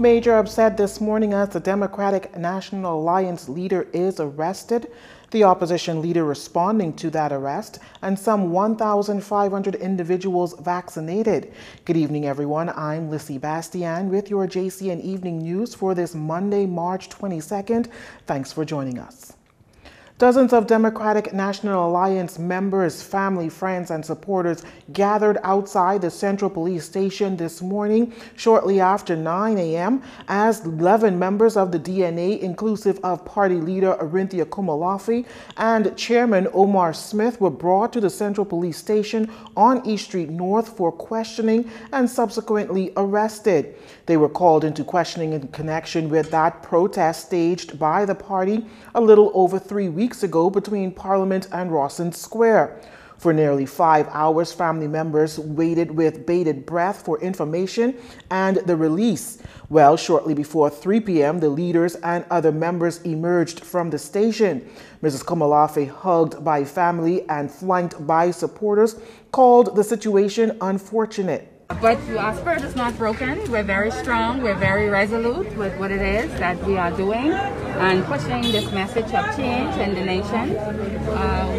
Major upset this morning as the Democratic National Alliance leader is arrested. The opposition leader responding to that arrest, and some 1,500 individuals vaccinated. Good evening, everyone. I'm Lissy Bastian with your JCN Evening News for this Monday, March 22nd. Thanks for joining us. Dozens of Democratic National Alliance members, family, friends, and supporters gathered outside the Central Police Station this morning shortly after 9 a.m. as 11 members of the DNA, inclusive of party leader Arinthia Kumalafi and Chairman Omar Smith, were brought to the Central Police Station on East Street North for questioning and subsequently arrested. They were called into questioning in connection with that protest staged by the party a little over 3 weeks ago between Parliament and Rawson Square. For nearly 5 hours, family members waited with bated breath for information and the release. Well, shortly before 3 p.m., the leaders and other members emerged from the station. Mrs. Kumalafi, hugged by family and flanked by supporters, called the situation unfortunate. But our spirit is not broken. We're very strong. We're very resolute with what it is that we are doing and pushing this message of change in the nation.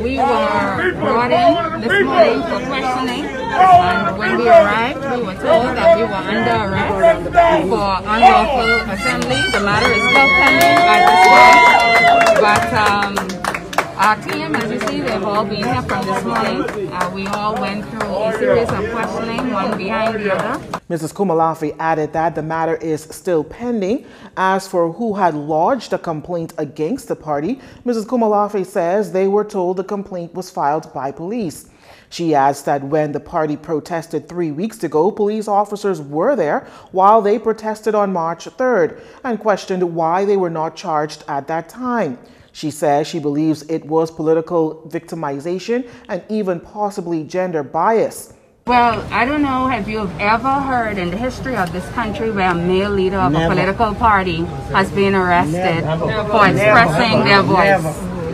We were brought in this morning for questioning, and when we arrived, we were told that we were under arrest for unlawful assembly. The matter is still pending at this point, but our team, as you see, they've all been here from this morning. We all went through a series of questioning, one behind the other. Mrs. Kumalafi added that the matter is still pending. As for who had lodged a complaint against the party, Mrs. Kumalafi says they were told the complaint was filed by police. She adds that when the party protested 3 weeks ago, police officers were there while they protested on March 3rd and questioned why they were not charged at that time. She says she believes it was political victimization and even possibly gender bias. Well, I don't know if you've ever heard in the history of this country where a male leader of a political party has been arrested for expressing their voice.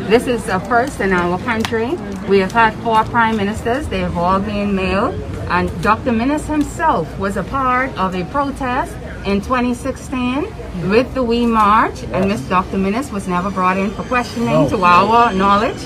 This is a first in our country. We have had 4 prime ministers. They have all been male. And Dr. Minnis himself was a part of a protest in 2016 with the We March, and Miss Dr. Minnis was never brought in for questioning to our knowledge.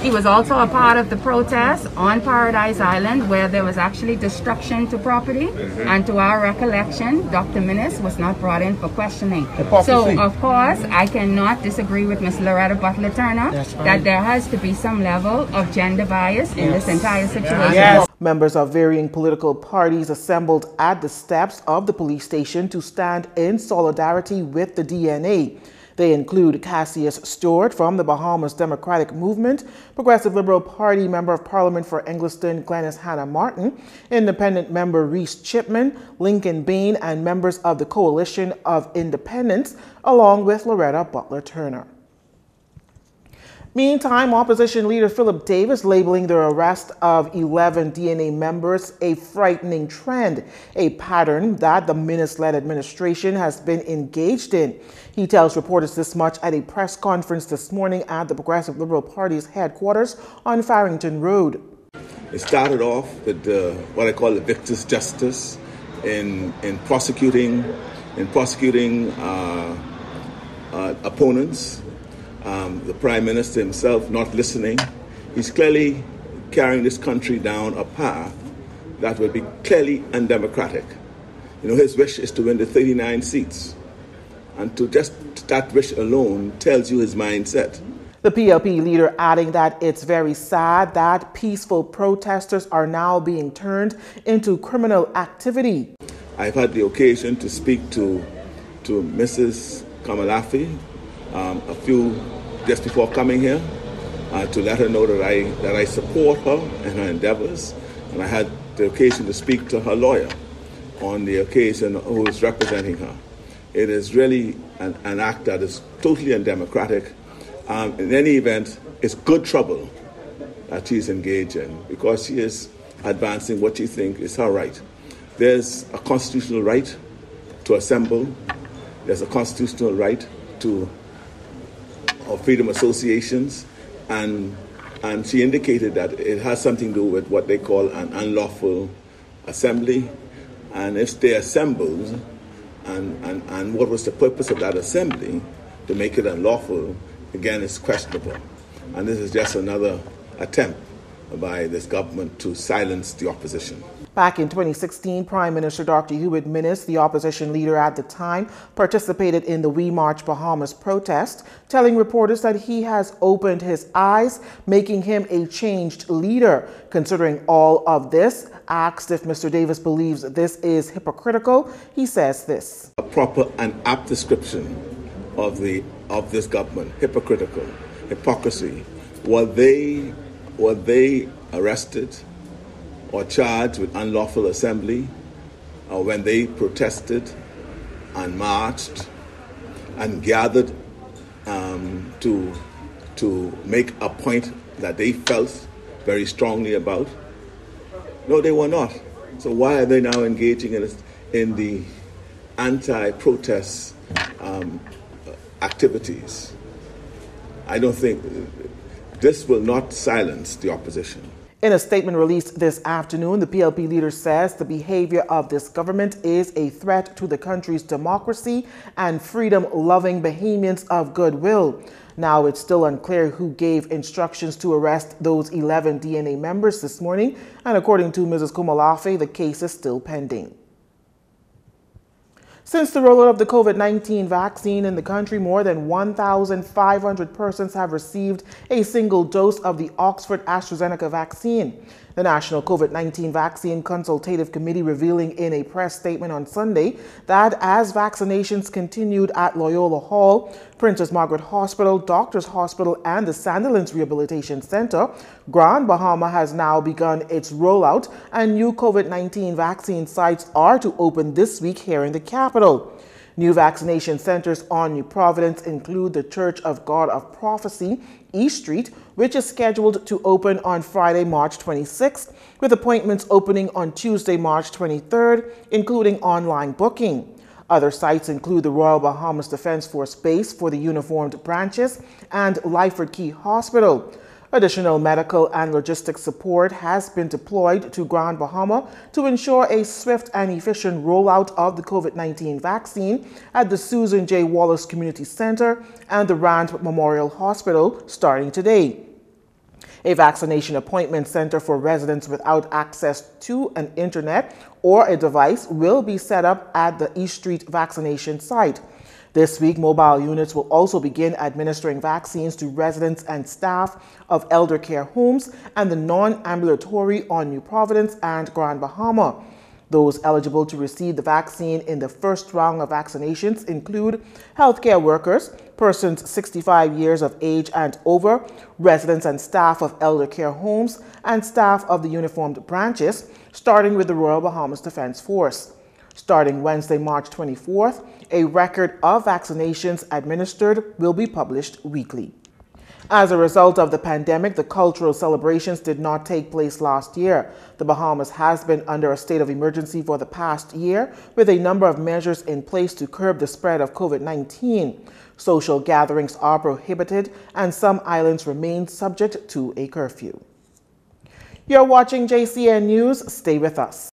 He was also a part of the protest on Paradise Island where there was actually destruction to property, and to our recollection, Dr. Minnis was not brought in for questioning. So, of course, I cannot disagree with Ms. Loretta Butler-Turner that there has to be some level of gender bias in this entire situation. Members of varying political parties assembled at the steps of the police station to stand in solidarity with the DNA. They include Cassius Stewart from the Bahamas Democratic Movement, Progressive Liberal Party Member of Parliament for Engliston Glenys Hannah Martin, Independent Member Reese Chipman, Lincoln Bain, and members of the Coalition of Independents, along with Loretta Butler-Turner. Meantime, opposition leader Philip Davis labeling the arrest of 11 DNA members a frightening trend, a pattern that the Minnis-led administration has been engaged in. He tells reporters this much at a press conference this morning at the Progressive Liberal Party's headquarters on Farrington Road. It started off with what I call the victor's justice in prosecuting opponents. The Prime Minister himself not listening. He's clearly carrying this country down a path that will be clearly undemocratic. You know, his wish is to win the 39 seats. And to just that wish alone tells you his mindset. The PLP leader adding that it's very sad that peaceful protesters are now being turned into criminal activity. I've had the occasion to speak to Mrs. Kumalafi just before coming here, to let her know that I support her in her endeavors, and I had the occasion to speak to her lawyer on the occasion who is representing her. It is really an act that is totally undemocratic. In any event, it's good trouble that she's engaged in because she is advancing what she thinks is her right. There's a constitutional right to assemble. There's a constitutional right to freedom associations, and she indicated that it has something to do with what they call an unlawful assembly. And if they assembled, and what was the purpose of that assembly to make it unlawful, again, is questionable. And this is just another attempt by this government to silence the opposition. Back in 2016, Prime Minister Dr. Hewitt Minnis, the opposition leader at the time, participated in the We March Bahamas protest, telling reporters that he has opened his eyes, making him a changed leader. Considering all of this, asked if Mr. Davis believes this is hypocritical, he says this. A proper and apt description of this government, hypocritical, hypocrisy. Were they arrested or charged with unlawful assembly when they protested and marched and gathered to make a point that they felt very strongly about? No, they were not. So why are they now engaging in the anti-protest activities? I don't think this will not silence the opposition. In a statement released this afternoon, the PLP leader says the behavior of this government is a threat to the country's democracy and freedom-loving Bahamians of goodwill. Now, it's still unclear who gave instructions to arrest those 11 DNA members this morning, and according to Mrs. Kumalafe, the case is still pending. Since the rollout of the COVID-19 vaccine in the country, more than 1,500 persons have received a single dose of the Oxford AstraZeneca vaccine. The National COVID-19 Vaccine Consultative Committee revealing in a press statement on Sunday that as vaccinations continued at Loyola Hall, Princess Margaret Hospital, Doctors Hospital, and the Sandilands Rehabilitation Center, Grand Bahama has now begun its rollout, and new COVID-19 vaccine sites are to open this week here in the capital. New vaccination centers on New Providence include the Church of God of Prophecy, East Street, which is scheduled to open on Friday, March 26th, with appointments opening on Tuesday, March 23rd, including online booking. Other sites include the Royal Bahamas Defense Force Base for the uniformed branches and Lyford Key Hospital. Additional medical and logistics support has been deployed to Grand Bahama to ensure a swift and efficient rollout of the COVID-19 vaccine at the Susan J. Wallace Community Center and the Rand Memorial Hospital starting today. A vaccination appointment center for residents without access to an internet or a device will be set up at the East Street vaccination site. This week, mobile units will also begin administering vaccines to residents and staff of elder care homes and the non-ambulatory on New Providence and Grand Bahama. Those eligible to receive the vaccine in the first round of vaccinations include healthcare workers, persons 65 years of age and over, residents and staff of elder care homes, and staff of the uniformed branches, starting with the Royal Bahamas Defense Force. Starting Wednesday, March 24th, a record of vaccinations administered will be published weekly. As a result of the pandemic, the cultural celebrations did not take place last year. The Bahamas has been under a state of emergency for the past year, with a number of measures in place to curb the spread of COVID-19. Social gatherings are prohibited, and some islands remain subject to a curfew. You're watching JCN News. Stay with us.